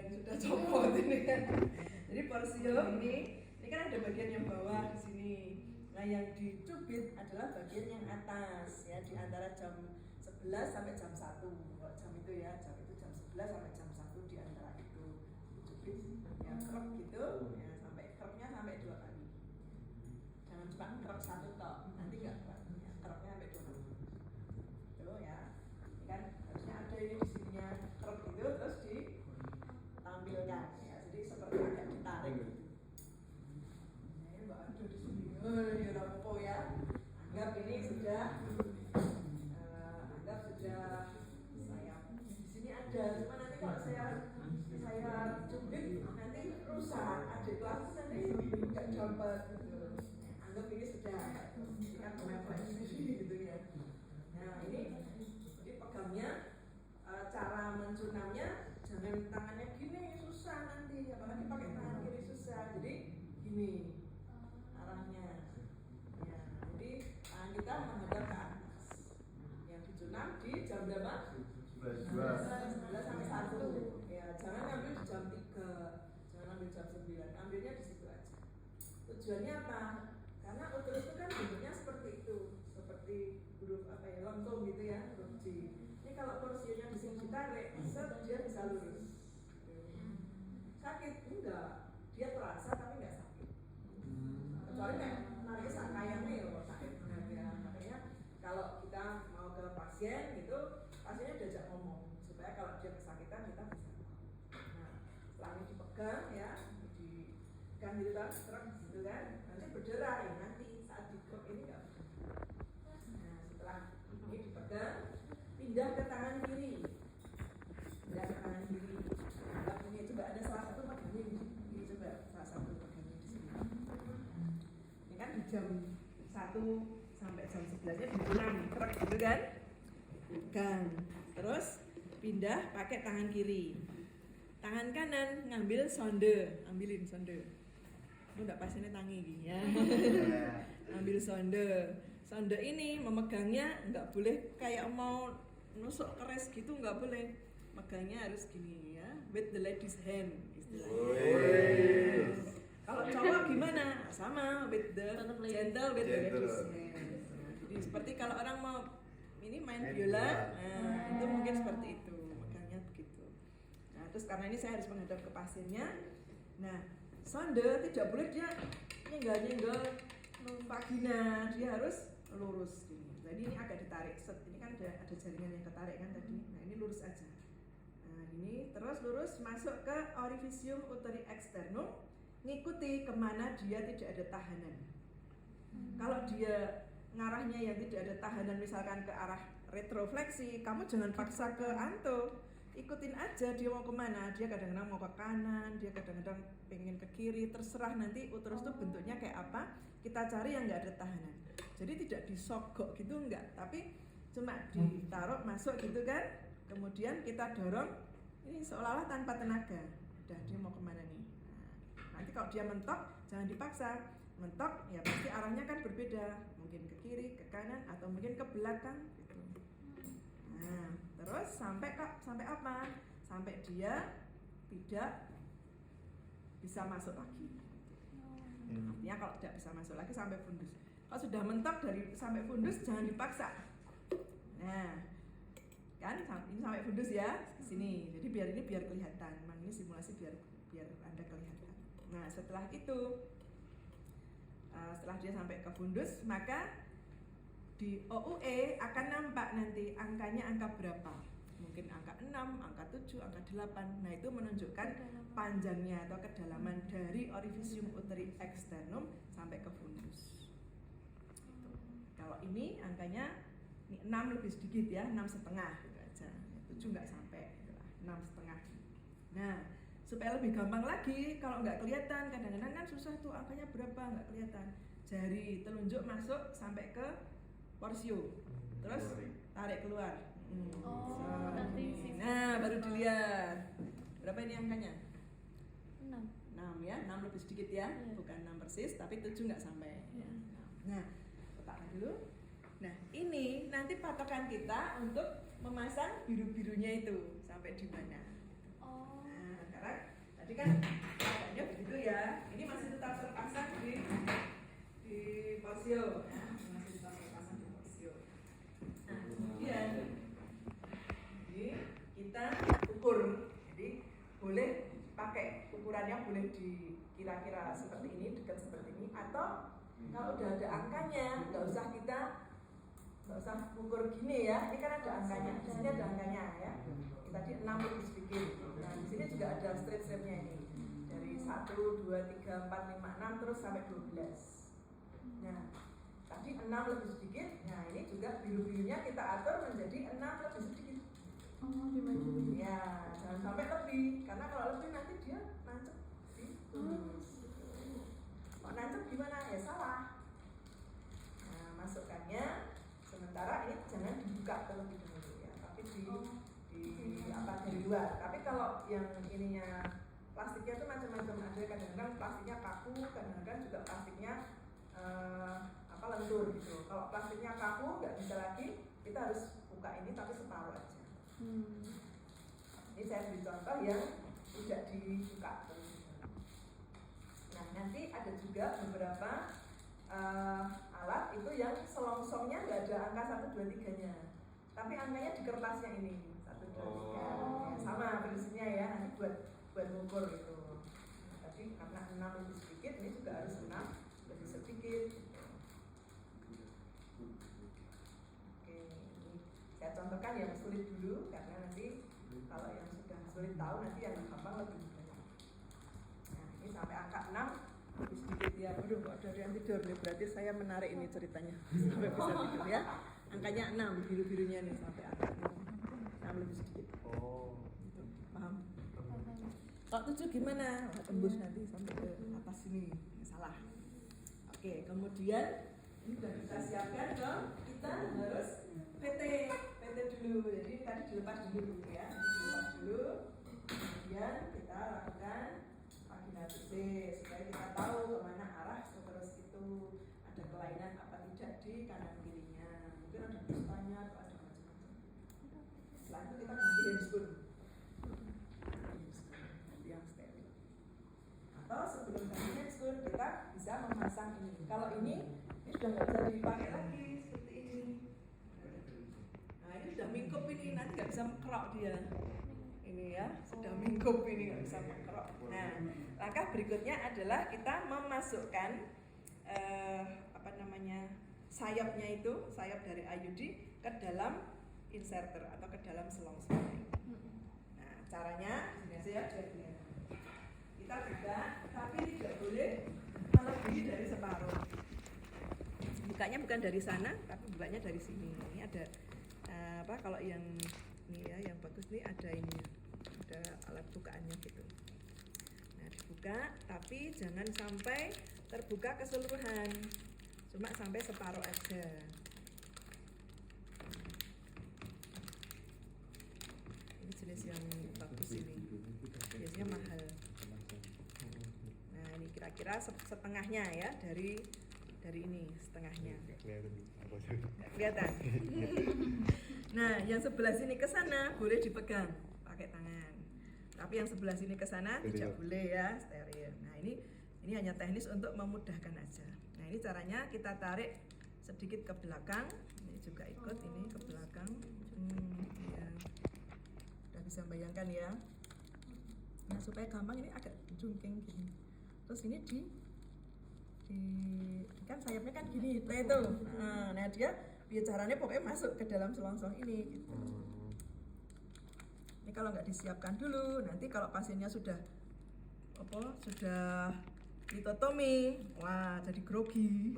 yang sudah copot ini kan. Jadi porsio ini kan ada bagian yang bawah di sini. Nah yang dicubit adalah bagian yang atas ya, di antara jam 11 sampai jam 1. Kalau jam itu ya, jam 11 sampai jam 1 di antara itu dicubit ya, krep gitu ya, sampai krepnya sampai 2 kali. Jangan cuma krep 1 tok, nanti enggak krep ya, krepnya sampai 2 kali. Tuh ya. Ini kan harusnya ada ini di sininya krep gitu terus ditampilkan ya. Jadi seperti agak ditarik gitu. Mbak ada di sini, ya apa ya? Anggap ini sudah, saya di sini ada. Cuma nanti kalau saya cubit nanti rusak. Adik kelas nanti nggak dapat gitu. Anggap ini sudah, ini kan level sini gitu ya. Nah ini, jadi pegangnya, cara mencunamnya jangan tangannya gini susah nanti, apalagi pakai tangan kiri susah. Jadi gini arahnya ya, jadi tangan kita menghadap ke atas. Yang dicunam di jam berapa? 11 sampai 1 ya, jangan ambil di jam 3, jangan ambil jam 9, ambilnya di situ aja. Tujuannya apa? Karena uterus itu kan bentuknya seperti itu, seperti huruf apa ya, lengkung gitu ya, huruf J. Ini kalau porsinya di sini ditarik, dia bisa lurus. Sakit? Enggak, dia terasa tapi enggak sakit. Kecuali narik sakayamnya ya sakit benar ya. Makanya kalau kita mau ke pasien gitu, pasiennya diajak ngomong supaya kalau dia kesakitan kita bisa ngomong. Nah, setelah ini dipegang ya, dipegang gitu kan, gitu kan, nanti berderah ya, nanti saat digrok ini enggak berderah. Nah, setelah ini dipegang, pindah ke tangan kiri. Pindah ke tangan kiri. Nah, ini coba ada salah satu pegangnya ini coba salah satu pegangnya di sini. Ini kan di jam 1 sampai jam 11-nya dicunam, krek gitu kan? Pegang. Terus pindah pakai tangan kiri. Tangan kanan ngambil sonde, ambilin sonde. Lu enggak pasiennya tangi gini ya. Ambil sonde. Sonde ini memegangnya enggak boleh kayak mau nusuk keris gitu, enggak boleh. Megangnya harus gini ya, with the lady's hand istilahnya. Kalau cowok gimana? Sama, with the gentle with the lady's hand. Nah, jadi seperti kalau orang mau ini main biola, nah, itu mungkin seperti itu, megangnya begitu. Nah, terus karena ini saya harus menghadap ke pasiennya. Nah, sonde tidak boleh dia nyenggol-nyenggol vagina, dia harus lurus gini. Jadi ini agak ditarik, set. Ini kan ada jaringan yang ketarik kan tadi. Nah, ini lurus aja. Nah, ini terus lurus masuk ke orificium uteri externum, ngikuti kemana dia tidak ada tahanan. Kalau dia ngarahnya yang tidak ada tahanan, misalkan ke arah retrofleksi, kamu jangan paksa ke anto, ikutin aja dia mau kemana. Dia kadang-kadang mau ke kanan, dia kadang-kadang pengen ke kiri, terserah nanti uterus itu bentuknya kayak apa, kita cari yang nggak ada tahanan. Jadi tidak disogok gitu enggak, tapi cuma ditaruh masuk gitu kan, kemudian kita dorong, ini seolah-olah tanpa tenaga. Udah dia mau kemana nih. Nanti kalau dia mentok, jangan dipaksa. Mentok ya pasti arahnya kan berbeda, mungkin ke kiri, ke kanan, atau mungkin ke belakang gitu. Nah, terus sampai apa? Sampai dia tidak bisa masuk lagi. Artinya kalau tidak bisa masuk lagi sampai fundus. Kalau sudah mentok dari sampai fundus jangan dipaksa. Nah, kan ini sampai fundus ya, sini. Jadi biar kelihatan. Memang ini simulasi biar Anda kelihatan. Nah, setelah itu setelah dia sampai ke fundus, maka di OUE akan nampak nanti angkanya angka berapa. Mungkin angka 6, angka 7, angka 8. Nah, itu menunjukkan panjangnya atau kedalaman dari orificium uteri externum sampai ke fundus. Kalau ini angkanya 6 lebih sedikit ya, 6,5 gitu aja. 7 nggak sampai, 6,5. Nah, supaya lebih gampang lagi, kalau nggak kelihatan, kadang-kadang kan susah tuh angkanya berapa, nggak kelihatan. Jari telunjuk masuk sampai ke porsio, terus tarik keluar. Nah, baru dilihat berapa ini angkanya? 6 ya, 6 lebih sedikit ya, bukan 6 persis, tapi 7 nggak sampai. Nah, letakkan dulu. Nah, ini nanti patokan kita untuk memasang biru-birunya itu sampai di mana. Nah, karena kan keadaannya begitu ya. Ini masih tetap terpasang di porsio, ya. Masih tetap terpasang di porsio. Nah, kemudian jadi kita ukur. Jadi boleh pakai ukurannya, boleh di kira-kira seperti ini, dekat seperti ini, atau kalau udah ada angkanya, nggak usah ukur gini ya. Ini kan ada angkanya, di sini ada angkanya ya. Tadi 6 lebih sedikit. Nah, di sini juga ada strip-stripnya ini. Dari 1, 2, 3, 4, 5, 6 terus sampai 12. Nah, tadi 6 lebih sedikit. Nah, ini juga biru-birunya kita atur menjadi 6 lebih sedikit. Ya, jangan sampai lebih, karena kalau lebih nanti dia nancep di tulis. Kalau nancep gimana? Ya salah. Nah, masukkannya. Sementara ini jangan dibuka terlebih dahulu ya, tapi dari luar. Tapi kalau yang ininya plastiknya itu macam-macam, ada kadang-kadang plastiknya kaku, kadang-kadang juga plastiknya lentur gitu. Kalau plastiknya kaku nggak bisa lagi, kita harus buka ini tapi separuh aja. Ini saya beri contoh yang tidak dibuka terus. Nah, nanti ada juga beberapa alat itu yang selongsongnya nggak ada angka 1, 2, 3-nya, tapi angkanya di kertasnya ini 1, 2, 3. Ya, sama prinsipnya ya, nanti buat ngukur itu. Nah, tadi karena 6 lebih sedikit, ini juga harus 6 lebih sedikit. Oke, ini saya contohkan yang sulit dulu, karena nanti kalau yang sudah sulit tahu, nanti yang gampang lebih mudah. Nah, ini sampai angka 6 lebih sedikit ya. Aduh, kok ada yang tidur nih, berarti saya menarik ini ceritanya sampai bisa tidur ya. Angkanya 6, biru-birunya nih sampai angka 6 lebih sedikit. Gitu. Paham? Kalau 7 gimana? Wah, tembus nanti sampai ke atas sini. Salah. Oke, kemudian ini sudah kita siapkan dong. Kita harus PT dulu. Jadi tadi dilepas dulu ya. Dilepas dulu. Kemudian kita lakukan vaksinasi supaya kita tahu kemana arah terus itu ada kelainan apa tidak di kanan kirinya, mungkin ada dustanya atau ada macam-macam. Setelah itu kita ganti handscoon yang steril, atau sebelum ganti handscoon kita bisa memasang ini. Kalau ini sudah nggak bisa dipakai lagi seperti ini. Nah, ini sudah mingkup ini, nanti nggak bisa mekerok dia. Ini ya, sudah mingkup ini nggak bisa mekerok. Nah, langkah berikutnya adalah kita memasukkan sayapnya itu, sayap dari IUD ke dalam inserter atau ke dalam selongsong. Nah, caranya biasanya kita buka, tapi tidak boleh melebihi dari separuh. Bukanya bukan dari sana, tapi bukanya dari sini. Ini ada kalau yang ini ya, yang bagus nih ada ini, ada alat bukaannya gitu. Nah, dibuka, tapi jangan sampai terbuka keseluruhan, cuma sampai separuh aja. Ini jenis yang bagus ini, biasanya mahal. Nah, ini kira-kira setengahnya ya, dari ini setengahnya. Kelihatan. Nah, yang sebelah sini ke sana boleh dipegang pakai tangan. Tapi yang sebelah sini ke sana tidak boleh ya, steril. Nah, ini hanya teknis untuk memudahkan aja. Nah, ini caranya kita tarik sedikit ke belakang. Ini juga ikut ini ke belakang. Ya. Udah bisa bayangkan ya. Nah, supaya gampang ini agak jungking gini. Terus ini kan sayapnya kan gini, itu. Nah, dia bicaranya pokoknya masuk ke dalam selongsong ini gitu. Ini kalau nggak disiapkan dulu, nanti kalau pasiennya sudah litotomi, wah jadi grogi.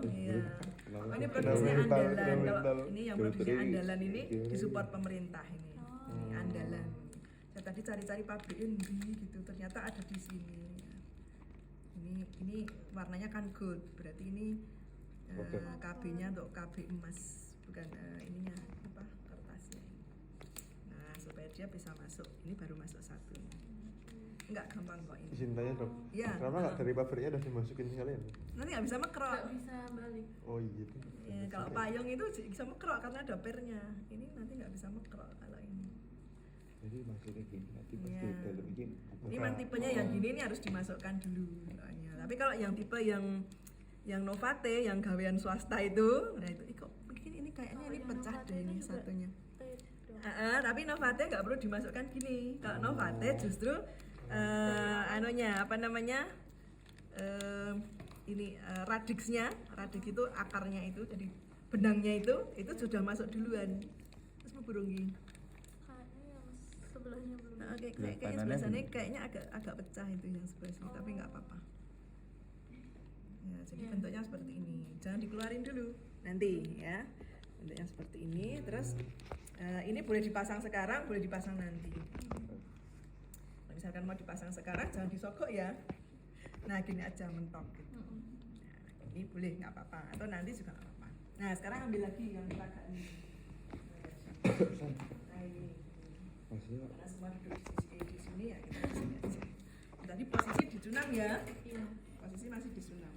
Iya. Ini produksinya andalan. Kalau ini yang produksinya andalan ini disupport pemerintah ini. Ini andalan. Saya tadi cari-cari pabrik ini gitu, ternyata ada di sini. Ini warnanya kan gold, berarti ini KB-nya untuk KB emas, bukan ininya kertasnya. Nah, supaya dia bisa masuk, ini baru masuk satu. Enggak gampang kok ini. Izin tanya dok. Ya. Kenapa nggak dari pabriknya udah dimasukin sekalian? Nanti nggak bisa mekrok. Nggak bisa balik. Oh iya. Ya, kalau payung itu bisa mekrok karena ada pernya. Ini nanti nggak bisa mekrok kalau ini. Jadi maksudnya gini, nanti pas Ya. Ini memang tipenya yang gini ini harus dimasukkan dulu soalnya. Tapi kalau yang tipe yang Novate yang gawean swasta itu, nah itu kok begini ini kayaknya ini pecah deh ini satunya. Tapi Novate nggak perlu dimasukkan gini. Kalau Novate justru anunya apa namanya radiksnya, radik itu akarnya itu, jadi benangnya itu sudah masuk duluan. Terus mau burungi. Kayaknya yang sebelahnya belum. Kayaknya biasanya kayaknya agak pecah itu yang sebelah sini, tapi nggak apa-apa. Ya, jadi bentuknya seperti ini. Jangan dikeluarin dulu nanti ya. Bentuknya seperti ini. Terus ini boleh dipasang sekarang, boleh dipasang nanti. Kalau misalkan mau dipasang sekarang, jangan disogok ya. Nah gini aja mentok gitu. Nah, ini boleh nggak apa-apa. Atau nanti juga nggak apa-apa. Nah sekarang ambil lagi yang agak ini. Nah ini. Karena semua duduk di sini ya kita di sini aja. Tadi posisi disunam ya. Iya. Posisi masih disunam.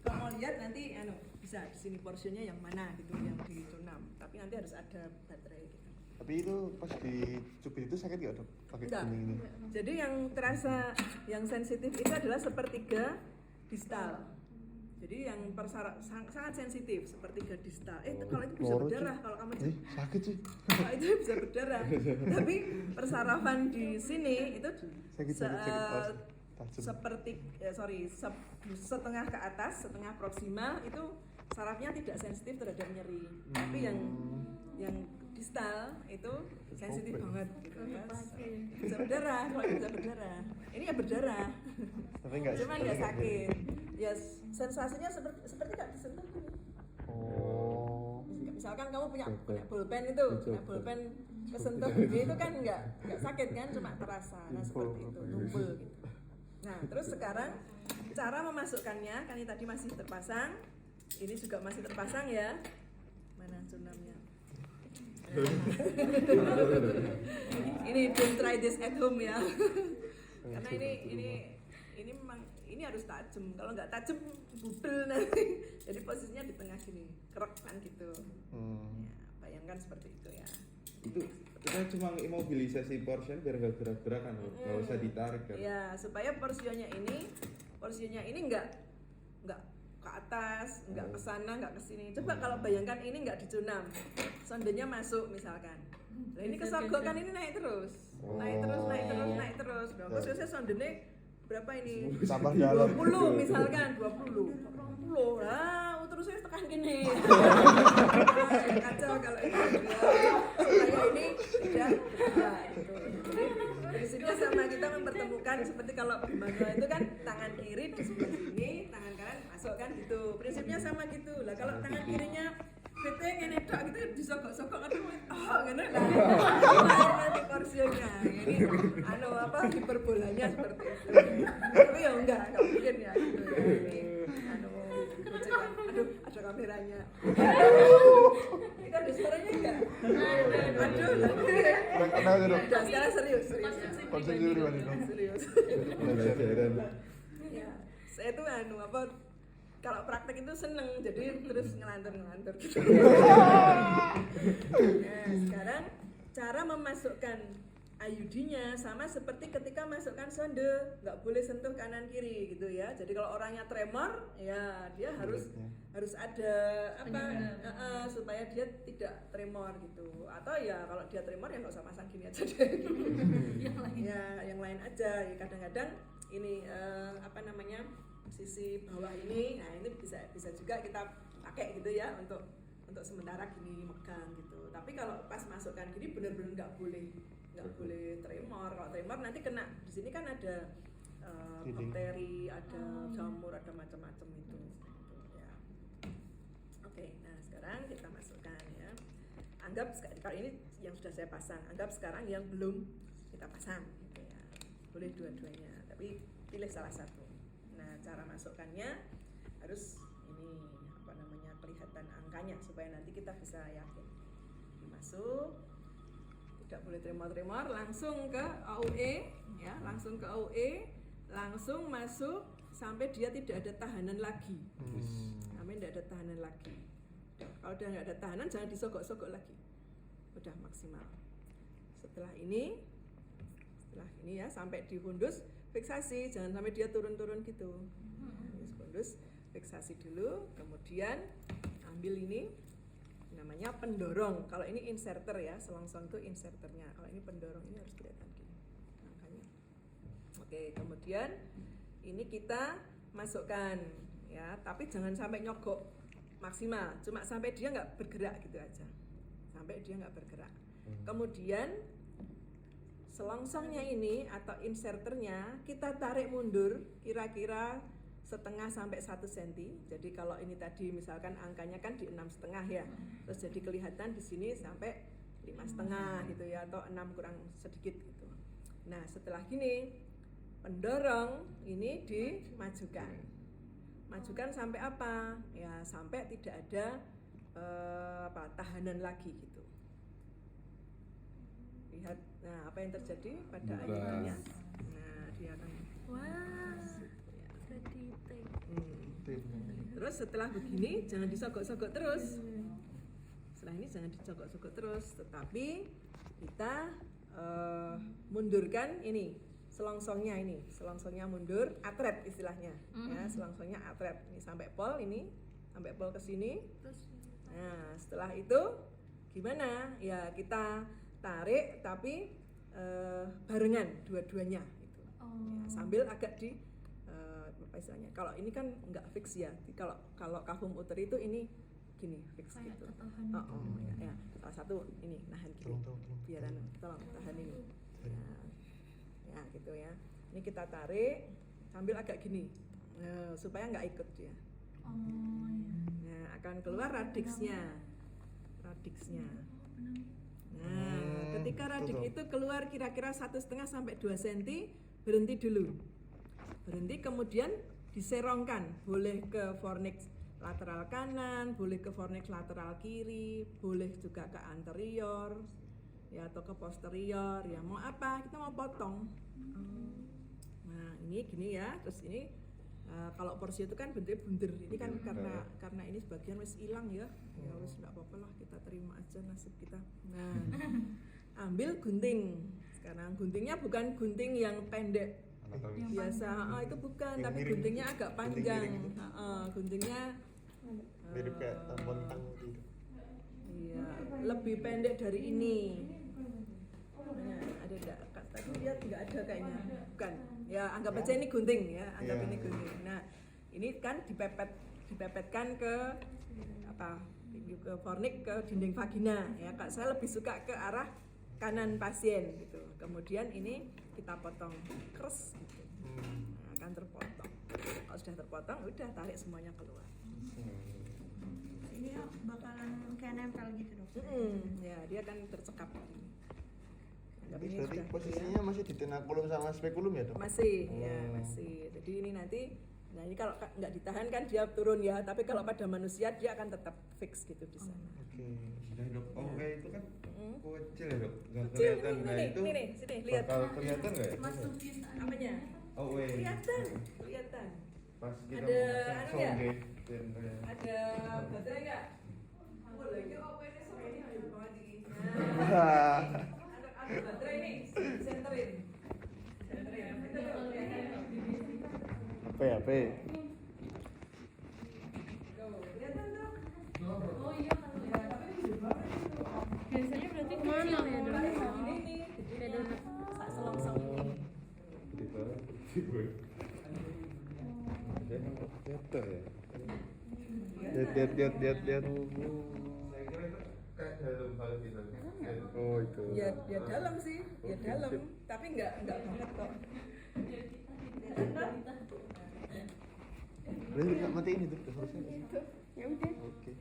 Kalau mau lihat nanti bisa di sini porsinya yang mana gitu yang disunam. Tapi nanti harus ada baterai gitu. Tapi itu pas dicubit itu sakit nggak dok? Pakai Enggak. ini. Jadi yang terasa yang sensitif itu adalah sepertiga distal. Jadi yang sangat sensitif sepertiga distal. Kalau itu bisa berdarah kalau kamu sakit sih. Kalau itu bisa berdarah. Tapi persarafan di sini itu sakit. Setengah ke atas, setengah proksimal itu sarafnya tidak sensitif terhadap nyeri. Tapi yang distal itu sensitif banget gitu ya. Bisa berdarah, kalau bisa berdarah. Ini ya berdarah. Tapi cuma nggak sakit. Ya sensasinya seperti nggak disentuh gini. Oh. Misalkan kamu punya bolpen itu, bolpen kesentuh gini itu kan nggak sakit kan, cuma terasa. Nah seperti itu, tumpul gitu. Nah terus sekarang cara memasukkannya, kan ini tadi masih terpasang, ini juga masih terpasang ya. Mana sunamnya? Ini don't try this at home ya. Karena ini memang ini harus tajam. Kalau nggak tajam budel nanti. Jadi posisinya di tengah sini, kerek kan gitu. Ya, bayangkan seperti itu ya. Itu kita cuma imobilisasi portion biar nggak gerak-gerak kan, nggak usah ditarik kan. Ya, supaya porsinya ini nggak ke atas, nggak ke sana, nggak ke sini. Coba kalau bayangkan ini nggak dicunam, sondenya masuk misalkan. Nah, ini kesogok kan ini naik terus. Naik terus. Nah, posisinya sondenya berapa ini? Tambah dalam. 20 misalkan, 20. Lah, terus saya tekan gini. Kacau kalau ini. Supaya ini tidak gitu. Jadi prinsipnya sama, kita mempertemukan seperti kalau manual itu kan tangan kiri di sebelah sini, tangan kanan masuk kan gitu. Prinsipnya sama gitu. Lah kalau tangan kirinya PT ngene tok gitu disogok-sogok aduh ngene lah. Nanti porsinya. Ini hiperbolanya seperti itu. Tapi ya enggak mungkin ya gitu ya. Ini aduh ada kameranya. Kita ada suaranya enggak? Aduh. Udah sekarang serius. Konsumsi dulu nih. Serius. Pelajaran. Ya, saya tuh kalau praktek itu seneng, jadi terus ngelantur gitu. Nah, sekarang cara memasukkan IUD-nya sama seperti ketika masukkan sonde, nggak boleh sentuh kanan kiri gitu ya. Jadi kalau orangnya tremor, ya dia harus ada supaya dia tidak tremor gitu. Atau ya kalau dia tremor ya nggak usah pasang gini aja deh. Yang lain aja. Ya, kadang-kadang ini sisi bawah ini, nah ini bisa juga kita pakai gitu ya untuk sementara gini megang gitu. Tapi kalau pas masukkan gini benar-benar nggak boleh tremor. Kalau tremor nanti kena di sini kan ada bakteri, ada jamur, ada macam-macam itu. Ya. Oke, nah sekarang kita masukkan ya. Anggap kalau ini yang sudah saya pasang, anggap sekarang yang belum kita pasang gitu ya. Boleh dua-duanya, tapi pilih salah satu. Nah, cara masukkannya harus kelihatan angkanya supaya nanti kita bisa yakin. Masuk, tidak boleh tremor-tremor, langsung ke AUE ya, langsung masuk sampai dia tidak ada tahanan lagi. Sampai tidak ada tahanan lagi. Kalau udah nggak ada tahanan jangan disogok-sogok lagi. Udah maksimal. Setelah ini Gini ya, sampai di fundus fiksasi, jangan sampai dia turun-turun gitu. Fundus fiksasi dulu, kemudian ambil ini namanya pendorong. Kalau ini inserter ya, selongsong itu inserternya. Kalau ini pendorong, ini harus kelihatan gini angkanya. Oke, kemudian ini kita masukkan ya, tapi jangan sampai nyogok maksimal, cuma sampai dia nggak bergerak gitu aja, sampai dia nggak bergerak. Kemudian selongsongnya ini atau inserternya kita tarik mundur kira-kira setengah sampai 1 cm. Jadi kalau ini tadi misalkan angkanya kan di 6,5 ya, terus jadi kelihatan di sini sampai 5,5 gitu ya, atau 6 kurang sedikit gitu. Nah setelah gini pendorong ini dimajukan, majukan sampai apa? Ya sampai tidak ada tahanan lagi gitu. Lihat, nah apa yang terjadi pada akhirnya? Nah dia akan Wah, jadi Terus setelah begini jangan disogok-sogok terus. Setelah ini jangan disogok-sogok terus, tetapi kita mundurkan ini selongsongnya, ini selongsongnya mundur, atret istilahnya ya, selongsongnya atret ini sampai pol, ini sampai pol ke sini. Nah setelah itu gimana ya, kita tarik tapi barengan dua-duanya gitu. Ya, sambil agak di apa istilahnya, kalau ini kan nggak fix ya, kalau kafum uteri itu ini gini fix kayak gitu. ketahan. Ya, salah satu ini nahan gini, biar tolong tahan ini. Ya gitu ya. Ini kita tarik sambil agak gini, supaya nggak ikut dia. Nah akan keluar radiksnya. Nah ketika radik itu keluar kira-kira 1,5 sampai 2 cm, berhenti dulu. Berhenti, kemudian diserongkan, boleh ke fornix lateral kanan, boleh ke fornix lateral kiri, boleh juga ke anterior ya, atau ke posterior ya, mau apa, kita mau potong. Nah ini gini ya, terus ini kalau porsi itu kan bentuknya bunder, ini kan karena ini sebagian wis hilang ya, ya wis nggak apa-apa lah, kita terima aja nasib kita. Nah ambil gunting, sekarang guntingnya bukan gunting yang pendek biasa, itu bukan, yang tapi miring, guntingnya agak panjang. gunting miring Guntingnya mirip kayak tampon tang gitu. iya, lebih pendek dari ini. Nah, ada enggak? Tadi lihat nggak ada kayaknya, bukan? Ya anggap aja ini gunting ya, anggap ini gunting. Nah ini kan dipepetkan ke apa? Ke fornix, ke dinding vagina ya. Kak saya lebih suka ke arah kanan pasien gitu. Kemudian ini kita potong keras gitu. Nah, akan terpotong. Kalau sudah terpotong, udah tarik semuanya keluar. Ini bakalan kayak nempel gitu dok. Ya dia akan tercekap. Anggap Ini ini berarti sudah posisinya masih di tenakulum sama spekulum ya dok? masih, ya masih. Jadi ini nanti, nah ini kalau nggak ditahan kan dia turun ya. Tapi kalau pada manusia dia akan tetap fix gitu di sana. Oke. Sudah dok. Oh kayak itu kan kecil ya dok, nggak Kecil kelihatan. Nah itu nih, sini lihat. bakal kelihatan nggak ya? Masukin Apanya? Oh weh. Kelihatan. Pas kita Ada mau anu ya? sonde. Ada baterai nggak? Boleh, ini oh ini sama ini ada banget ini. Wah. Ada baterai nih, senterin. Apa? Kelihatan dong? Oh iya kalau ya. Biasanya berarti kecil ya dok. Ini nih, Kayak donat. sak selongsong ini. Di bawah. Di bawah. Jatuh ya. Lihat. Saya kira itu kayak dalam hal gitu. Oh itu. Ya dalam sih, ya dalam, tapi nggak banget kok. Berarti nggak matiin itu harusnya. Ya udah. Oke.